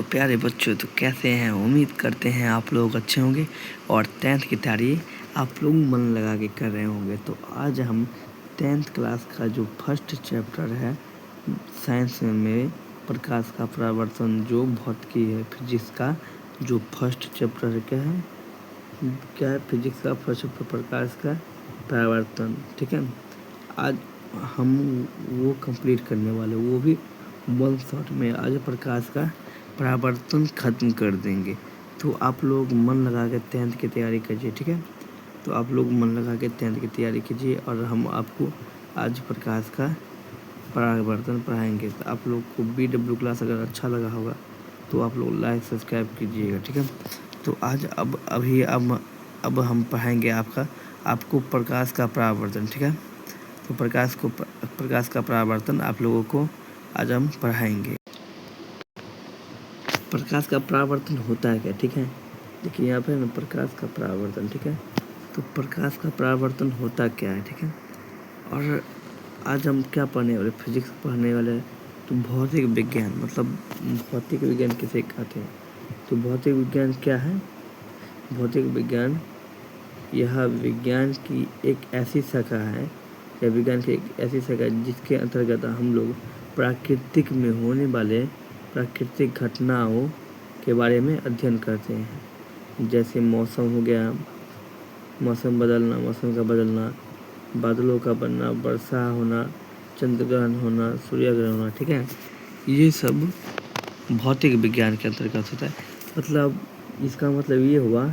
प्यारे बच्चों, तो कैसे हैं? उम्मीद करते हैं आप लोग अच्छे होंगे और 10th की तैयारी आप लोग मन लगा के कर रहे होंगे। तो आज हम 10th क्लास का जो फर्स्ट चैप्टर है साइंस में प्रकाश का परावर्तन, जो भौतिकी है फिजिक्स का जो फर्स्ट चैप्टर क्या है फिजिक्स का फर्स्ट चैप्टर प्रकाश का परावर्तन। ठीक है, आज हम वो कंप्लीट करने वाले, वो भी 1 शॉट में। आज प्रकाश का परावर्तन ख़त्म कर देंगे। तो आप लोग मन लगा के 10th की तैयारी कीजिए। ठीक है, तो आप लोग मन लगा के 10th की तैयारी कीजिए और हम आपको आज प्रकाश का परावर्तन पढ़ाएंगे। तो आप लोग को BW क्लास अगर अच्छा लगा होगा तो आप लोग लाइक सब्सक्राइब कीजिएगा। ठीक है, तो आज अब हम पढ़ाएंगे आपको प्रकाश का परावर्तन। ठीक है, तो प्रकाश का परावर्तन आप लोगों को आज हम पढ़ाएंगे। प्रकाश का परावर्तन होता है क्या? ठीक है, देखिए यहाँ पे ना प्रकाश का परावर्तन। ठीक है, तो प्रकाश का परावर्तन होता क्या है? ठीक है, और आज हम क्या पढ़ने वाले? फिजिक्स पढ़ने वाले। तो भौतिक विज्ञान, मतलब भौतिक विज्ञान किसे कहते हैं? तो भौतिक विज्ञान क्या है? भौतिक विज्ञान यह विज्ञान की एक ऐसी शाखा है, या विज्ञान की एक ऐसी शाखा है जिसके अंतर्गत हम लोग प्राकृतिक में होने वाले प्राकृतिक घटनाओं के बारे में अध्ययन करते हैं। जैसे मौसम हो गया, मौसम का बदलना, बादलों का बनना, वर्षा होना, चंद्र ग्रहण होना, सूर्य ग्रहण होना। ठीक है, ये सब भौतिक विज्ञान के अंतर्गत होता है। मतलब इसका मतलब ये हुआ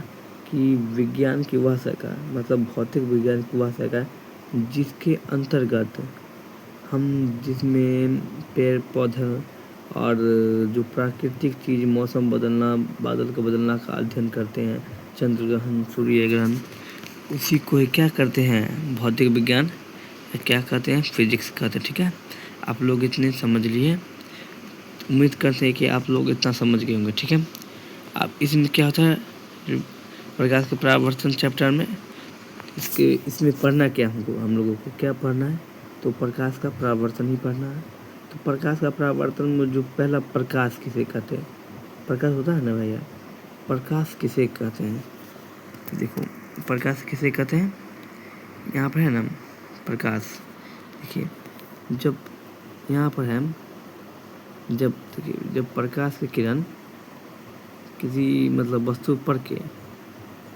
कि विज्ञान की वह शाखा, मतलब भौतिक विज्ञान की वह शाखा जिसके अंतर्गत हम जिसमें पेड़ पौधे और जो प्राकृतिक चीज़, मौसम बदलना, बादल का बदलना का अध्ययन करते हैं, चंद्र ग्रहण, सूर्य ग्रहण, उसी को क्या करते हैं? भौतिक विज्ञान क्या कहते हैं? फिजिक्स कहते हैं। ठीक है, आप लोग इतने समझ लिए, उम्मीद करते हैं कि आप लोग इतना समझ गए होंगे। ठीक है, अब इसमें क्या होता है प्रकाश के परावर्तन चैप्टर में, इसमें पढ़ना क्या हम लोगों को क्या पढ़ना है? तो प्रकाश का परावर्तन ही पढ़ना है। तो प्रकाश का परावर्तन में जो पहला प्रकाश किसे कहते हैं? प्रकाश होता है ना भैया, प्रकाश किसे कहते हैं? तो देखो प्रकाश किसे कहते हैं, यहाँ पर है ना प्रकाश। देखिए जब यहाँ पर है, जब प्रकाश की किरण किसी मतलब वस्तु पर के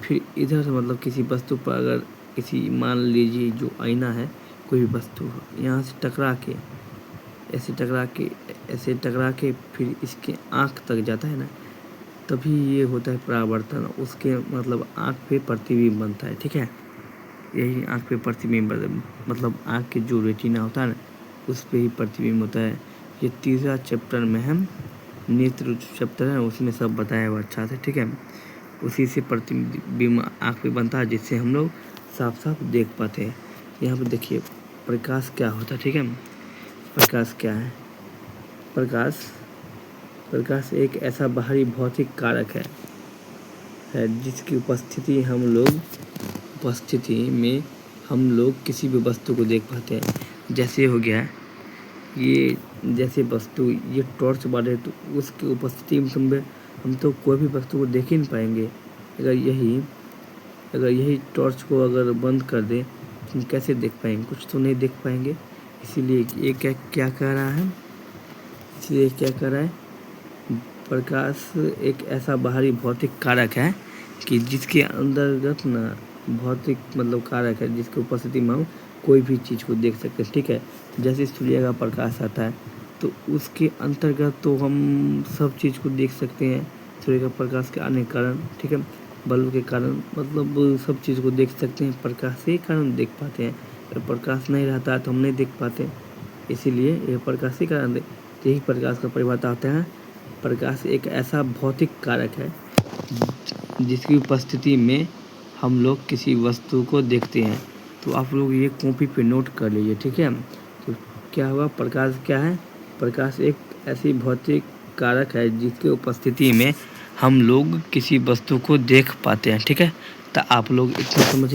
फिर इधर से मतलब किसी वस्तु पर, अगर किसी मान लीजिए जो आईना है, कोई भी वस्तु यहाँ से ऐसे टकरा के फिर इसके आँख तक जाता है ना, तभी ये होता है परावर्तन। उसके मतलब आँख पे प्रतिबिंब बनता है। ठीक है, यही आँख पे प्रतिबिंब, मतलब आँख के जो रेटिना होता है ना, उस पे ही प्रतिबिंब होता है। ये तीसरा चैप्टर में हम नेत्र चैप्टर है उसमें सब बताया हुआ अच्छा से। ठीक है, उसी से प्रतिबिंब आँख पे बनता है, जिससे हम लोग साफ साफ देख पाते हैं। यहाँ पर देखिए प्रकाश क्या होता है। ठीक है, प्रकाश क्या है? प्रकाश एक ऐसा बाहरी भौतिक कारक है जिसकी उपस्थिति में हम लोग किसी भी वस्तु को देख पाते हैं। जैसे हो गया ये, जैसे वस्तु ये टॉर्च बाले, तो उसकी उपस्थिति में हम तो कोई भी वस्तु को देख ही नहीं पाएंगे। अगर यही टॉर्च को अगर बंद कर दें तो हम कैसे देख पाएंगे? कुछ तो नहीं देख पाएंगे। इसीलिए ये क्या कह रहा है? प्रकाश एक ऐसा बाहरी भौतिक कारक है कि जिसके अंतर्गत ना भौतिक मतलब कारक है जिसकी उपस्थिति में हम कोई भी चीज़ को देख सकते हैं। ठीक है, जैसे सूर्य का प्रकाश आता है तो उसके अंतर्गत तो हम सब चीज़ को देख सकते हैं, सूर्य का प्रकाश के आने के कारण। ठीक है, बल्ब के कारण, मतलब सब चीज़ को देख सकते हैं, प्रकाश से ही कारण देख पाते हैं। अगर प्रकाश नहीं रहता है तो हम नहीं देख पाते, इसीलिए यह प्रकाश ही कारण यही प्रकाश का परिभाषा होता है। प्रकाश एक ऐसा भौतिक कारक है जिसकी उपस्थिति में हम लोग किसी वस्तु को देखते हैं। तो आप लोग ये कॉपी पे नोट कर लीजिए। ठीक है, तो क्या हुआ? प्रकाश क्या है? प्रकाश एक ऐसी भौतिक कारक है जिसकी उपस्थिति में हम लोग किसी वस्तु को देख पाते हैं। ठीक है, तो आप लोग इतना समझ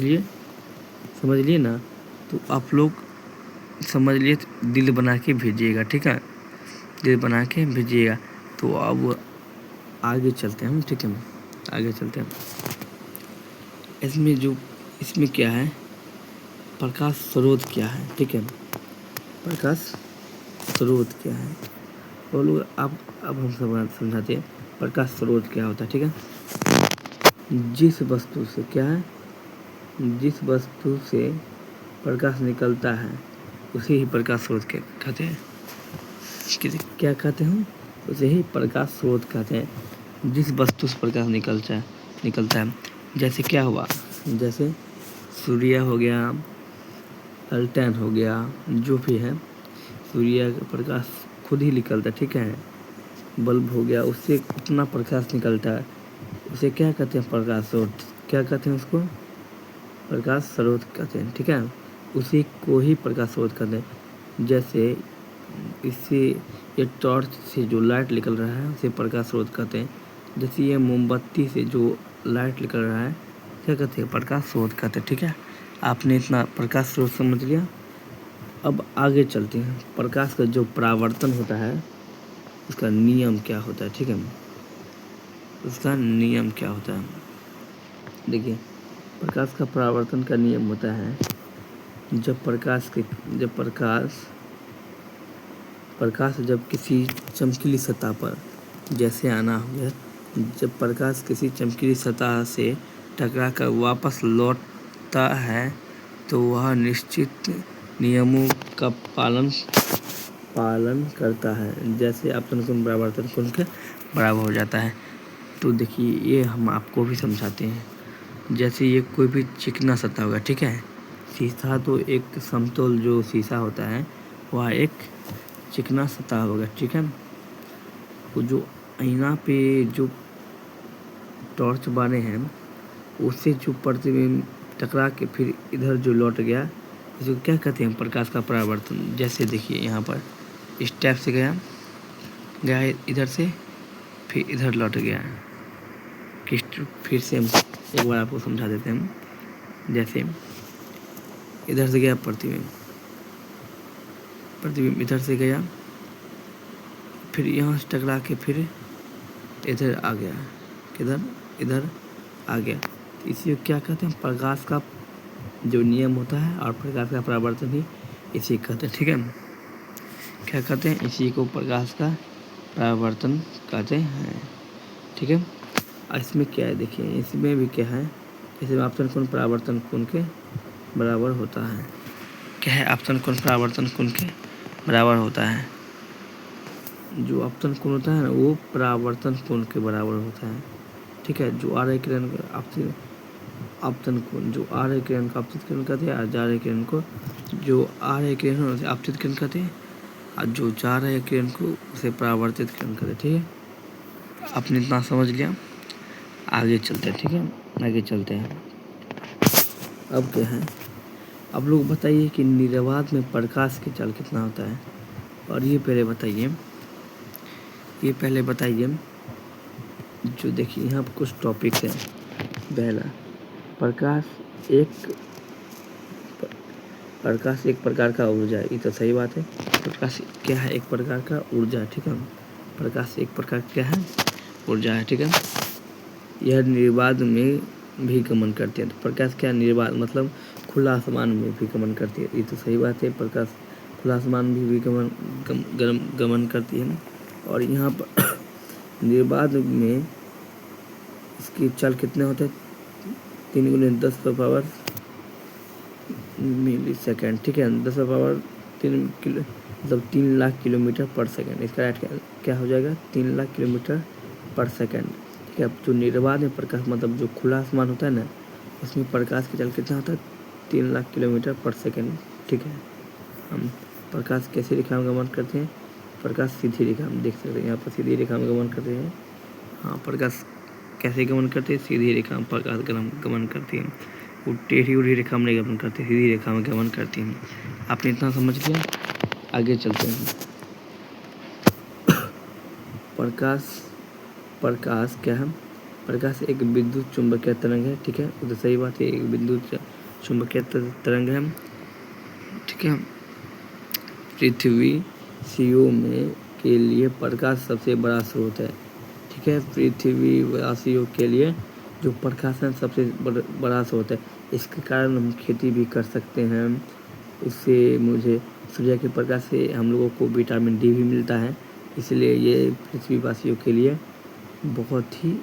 लिए ना, तो आप लोग समझ लिए, तो दिल बना के भेजिएगा। ठीक है, दिल बना के भेजिएगा। तो अब आगे चलते हैं हम, ठीक है। आगे चलते हैं। इसमें क्या है, प्रकाश स्रोत क्या है, ठीक है। प्रकाश स्रोत क्या है वो लोग अब हम समझाते हैं प्रकाश स्रोत क्या होता है, ठीक है। जिस वस्तु से क्या है, जिस वस्तु से प्रकाश निकलता है उसे ही प्रकाश स्रोत कहते हैं। क्या कहते हैं, उसे ही प्रकाश स्रोत कहते हैं। जिस वस्तु से प्रकाश निकलता है जैसे क्या हुआ, जैसे सूर्य हो गया, अल्टैन हो गया, जो भी है, सूर्य का प्रकाश खुद ही निकलता है, ठीक है। बल्ब हो गया, उससे उतना प्रकाश निकलता है, उसे क्या कहते हैं, प्रकाश स्रोत। क्या कहते हैं उसको, प्रकाश स्रोत कहते हैं, ठीक है। उसी को ही प्रकाश स्रोत कहते हैं। जैसे इससे ये टॉर्च से जो लाइट निकल रहा है उसे प्रकाश स्रोत कहते हैं। जैसे ये मोमबत्ती से जो लाइट निकल रहा है क्या कहते हैं, प्रकाश स्रोत कहते हैं, ठीक है। आपने इतना प्रकाश स्रोत समझ लिया। अब आगे चलते हैं। प्रकाश का जो परावर्तन होता है उसका नियम क्या होता है, ठीक है। उसका नियम क्या होता है, देखिए। प्रकाश का परावर्तन का नियम होता है जब प्रकाश जब किसी चमकीली सतह पर, जैसे आना हो गया, जब प्रकाश किसी चमकीली सतह से टकरा कर वापस लौटता है तो वह निश्चित नियमों का पालन करता है। जैसे आपतन कोण परावर्तन कोण के बराबर हो जाता है। तो देखिए ये हम आपको भी समझाते हैं। जैसे ये कोई भी चिकना सतह होगा, ठीक है। शीशा तो एक समतल जो शीशा होता है वह एक चिकना सतह होगा, ठीक है। वो जो आईना पे जो टॉर्च बारे हैं उससे जो प्रतिबिंब टकरा के फिर इधर जो लौट गया इसको क्या कहते हैं, प्रकाश का परावर्तन। जैसे देखिए यहाँ पर इस टाइप से गया इधर से फिर इधर लौट गया। फिर से हम एक बार आपको समझा देते हैं। जैसे इधर से गया प्रतिबिंब इधर से गया, फिर यहाँ से टकरा के फिर इधर आ गया, किधर, इधर आ गया। इसी को क्या कहते हैं, प्रकाश का जो नियम होता है और प्रकाश का परावर्तन ही इसी कहते हैं, ठीक है। क्या कहते हैं, इसी को प्रकाश का परावर्तन कहते हैं, ठीक है। इसमें क्या है, देखिए इसमें भी क्या है, इसमें आपतन कोण परावर्तन कोण के बराबर होता है। क्या है, आपतन कोण परावर्तन कोण के बराबर होता है। जो आपतन कोण होता है ना वो परावर्तन कोण के बराबर होता है, ठीक है। जो आ रहे किरण आपतन कोण, जो आ रहे किरण को आपतित किरण कहते हैं और जा रहे किरण को, जो आ रहे किरण उसे आपतित किरण कहते हैं और जो जा रहे किरण को उसे परावर्तित किरण कहते हैं, ठीक है। आपने इतना समझ लिया। आगे चलते हैं, ठीक है। आगे चलते हैं। अब क्या है, अब लोग बताइए कि निर्वात में प्रकाश की चाल कितना होता है। और ये पहले बताइए जो देखिए यहाँ पर कुछ टॉपिक्स हैं। पहला, प्रकाश एक प्रकार का ऊर्जा है। ये तो सही बात है। प्रकाश क्या है, एक प्रकार का ऊर्जा है, ठीक है। प्रकाश एक प्रकार क्या है, ऊर्जा है, ठीक है। यह निर्बाध में भी गमन करती है। तो प्रकाश क्या, निर्बाध मतलब खुला आसमान में भी गमन करती है। ये तो सही बात है। प्रकाश खुला आसमान में भी गमन करती है। और यहाँ पर निर्बाध में इसकी चाल कितने होते हैं, 3 × 10⁻³ मिली सेकेंड, ठीक है। 10⁻³ किलो मतलब 3 लाख किलोमीटर पर सेकेंड। इसका राइट क्या हो जाएगा, 3 लाख किलोमीटर पर सेकेंड, ठीक है। अब जो निर्बाध में प्रकाश मतलब जो खुला आसमान होता है ना उसमें प्रकाश की चाल कितना होता है, 3 लाख किलोमीटर पर सेकेंड, ठीक है। हम प्रकाश कैसी रेखा में गमन करते हैं, प्रकाश सीधी रेखा में, देख सकते हैं यहाँ पर सीधी रेखा में गमन करते हैं। हाँ, प्रकाश कैसे गमन करते हैं, सीधी रेखा में प्रकाश गमन करती है। वो टेढ़ी उढ़ी रेखा में नहीं गमन करती, सीधी रेखा में गमन करती हैं। आपने इतना समझ लिया। आगे चलते हैं। प्रकाश क्या है, प्रकाश एक विद्युत चुंबकीय तरंग है, ठीक है। तो सही बात है, एक विद्युत चुंबकीय तरंग है, ठीक है। पृथ्वी सीओ में के लिए प्रकाश सबसे बड़ा स्रोत है, ठीक है। पृथ्वीवासियों के लिए जो प्रकाश है सबसे बड़ा स्रोत है। इसके कारण हम खेती भी कर सकते हैं। इससे मुझे सूर्य के प्रकाश से हम लोगों को विटामिन डी भी मिलता है, इसलिए ये पृथ्वीवासियों के लिए बहुत ही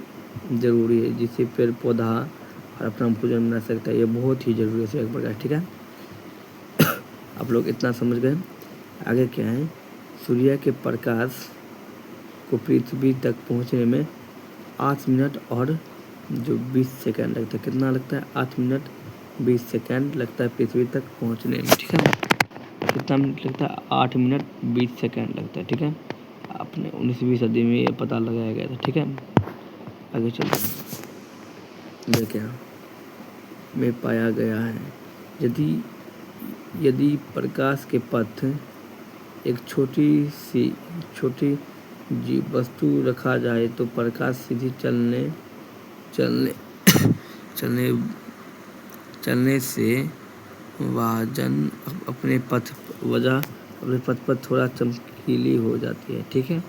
ज़रूरी है, जिससे पेड़ पौधा और अपना भोजन बना सकता है। ये बहुत ही ज़रूरी है सूर्य का प्रकाश, ठीक है। आप लोग इतना समझ गए। आगे क्या है, सूर्य के प्रकाश को पृथ्वी तक पहुंचने में 8 मिनट और जो 20 सेकंड लगता है। कितना लगता है? 8 मिनट 20 सेकंड लगता है पृथ्वी तक पहुंचने में, ठीक है। कितना मिनट लगता है? 8 मिनट 20 सेकंड लगता है, ठीक है। आपने 19वीं सदी में ये पता लगाया गया था, ठीक है। आगे चलते हैं। ये क्या में पाया गया है, यदि प्रकाश के पथ एक छोटी वस्तु रखा जाए तो प्रकाश सीधी चलने से वजह अपने पथ पर थोड़ा चमकीली हो जाती है, ठीक है।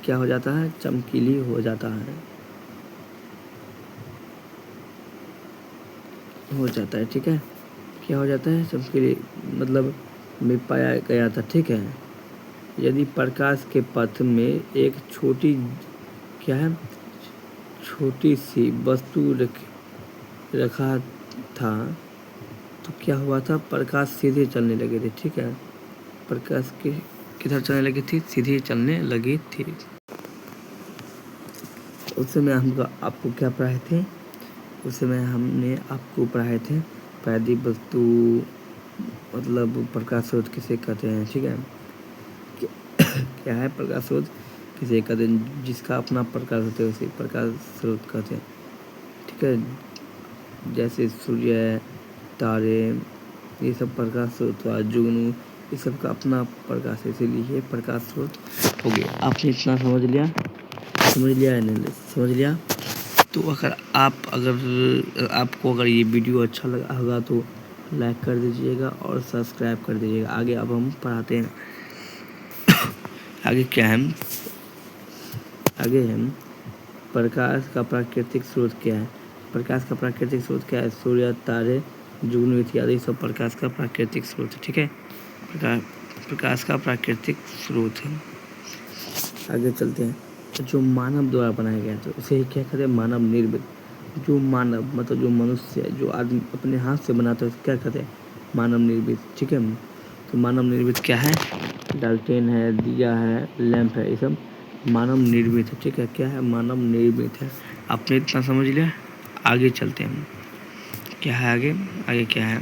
क्या हो जाता है? चमकीली हो जाता है, ठीक है। क्या हो जाता है? चमकीली, मतलब में पाया गया था, ठीक है। यदि प्रकाश के पथ में एक छोटी सी वस्तु रखा था तो क्या हुआ था? प्रकाश सीधे चलने लगे थे, ठीक है। प्रकाश किधर चलने लगी थी? सीधे चलने लगी थी। उस समय हम आपको क्या पढ़ाए थे? उस समय हमने आपको पढ़ाए थे प्रायद्वीप वस्तु मतलब प्रकाश स्रोत किसे कहते हैं, ठीक है। क्या है प्रकाश स्रोत? किसे कहते हैं? जिसका अपना प्रकाश होता है उसे प्रकाश स्रोत कहते हैं, ठीक है। जैसे सूर्य, तारे, ये सब प्रकाश स्रोत हुआ। जुगनू, ये सब का अपना प्रकाश है, इसीलिए ये प्रकाश स्रोत हो गया। आपने इतना समझ लिया या नहीं समझ लिया? तो आपको अगर ये वीडियो अच्छा लगा होगा तो लाइक कर दीजिएगा और सब्सक्राइब कर दीजिएगा। आगे अब हम पढ़ाते हैं। आगे क्या है? आगे हम प्रकाश का प्राकृतिक स्रोत क्या है? प्रकाश का प्राकृतिक स्रोत क्या है? सूर्य, तारे, जुगनू इत्यादि सब प्रकाश का प्राकृतिक स्रोत है, ठीक है। प्रकाश का प्राकृतिक स्रोत है। आगे चलते हैं। जो मानव द्वारा बनाया गया तो उसे क्या कहते हैं? मानव निर्मित। जो मानव मतलब जो मनुष्य है, जो आदमी अपने हाथ से बनाता है उसे क्या कहते हैं? मानव निर्मित, ठीक है। तो मानव निर्मित क्या है? डाल्टेन है, दिया है, लैंप है, ये सब मानव निर्मित है, ठीक है। क्या है? मानव निर्मित है। आपने इतना समझ लिया? आगे चलते हैं। क्या है आगे क्या है?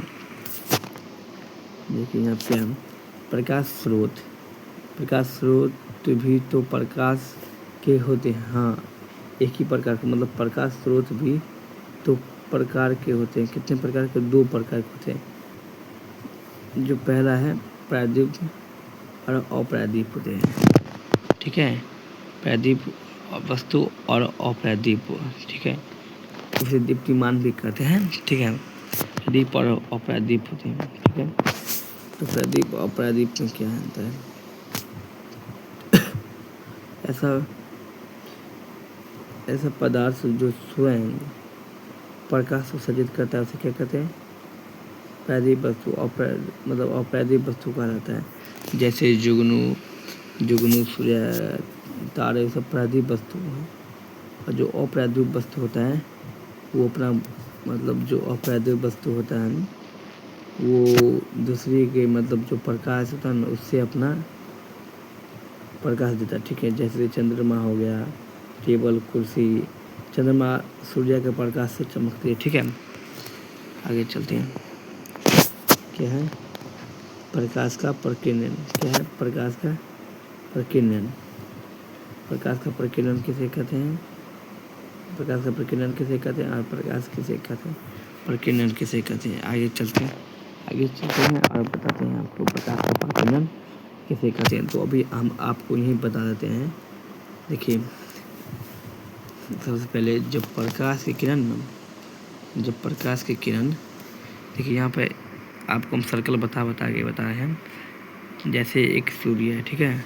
देखिए यहाँ क्या है? प्रकाश स्रोत भी तो प्रकाश के होते हैं। हाँ, एक ही प्रकार के, मतलब प्रकाश स्रोत भी तो प्रकार के होते हैं। कितने प्रकार के? 2 प्रकार के होते हैं। जो पहला है प्रायद्वीप और अप्रायद्वीप होते हैं, ठीक है। प्रायद्वीप वस्तु और अप्रायद्वीप, ठीक है। उसे दीप्तिमान भी कहते हैं, ठीक है। दीप और अप्रायद्वीप होते हैं, ठीक है। तो प्रायद्वीप और अप्रायद्वीप में क्या होता है? ऐसा पदार्थ जो स्वयं प्रकाश को सज्जित करता है उसे क्या कहते हैं? प्रायद्वीप वस्तु। मतलब अप्रायद्वीप वस्तु कहा जाता है। जैसे जुगनू, सूर्य, तारे, सब प्रायद्वीप वस्तु हैं। और जो अप्रायद्वीप वस्तु होता है वो अपना मतलब जो अप्रायद्वीप वस्तु होता है वो दूसरी के मतलब जो प्रकाश होता है ना उससे अपना प्रकाश देता है, ठीक है। जैसे चंद्रमा हो गया, टेबल, कुर्सी। चंद्रमा सूर्य के प्रकाश से चमकती है, ठीक है। आगे चलते हैं। क्या है? प्रकाश का प्रकीर्णन। क्या है? प्रकाश का प्रकीर्णन। प्रकाश का प्रकीर्णन किसे कहते हैं? प्रकाश का प्रकीर्णन किसे कहते हैं और प्रकाश किसे कहते हैं? प्रकीर्णन किसे कहते हैं? आगे चलते हैं और बताते हैं आपको प्रकाश का प्रकीर्णन किसे कहते हैं। तो अभी हम आपको यही बता देते हैं। देखिए, सबसे पहले जब प्रकाश की किरण देखिए यहाँ पे आपको हम सर्कल बता के बता रहे हैं। जैसे एक सूर्य है, ठीक है।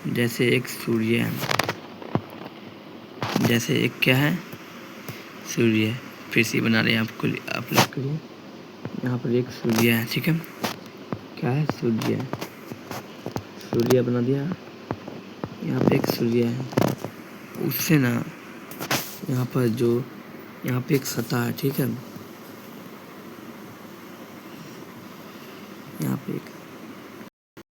जैसे एक सूर्य है, जैसे एक क्या है, सूर्य है। फिर से बना रहे हैं आपको, आप लोग के लिए। यहाँ पर एक सूर्य है, ठीक है। क्या है, सूर्य है। सूर्य बना दिया। यहाँ पे एक सूर्य है, उससे ना यहाँ पर जो यहाँ पे एक सतह है, ठीक है। यहाँ पे एक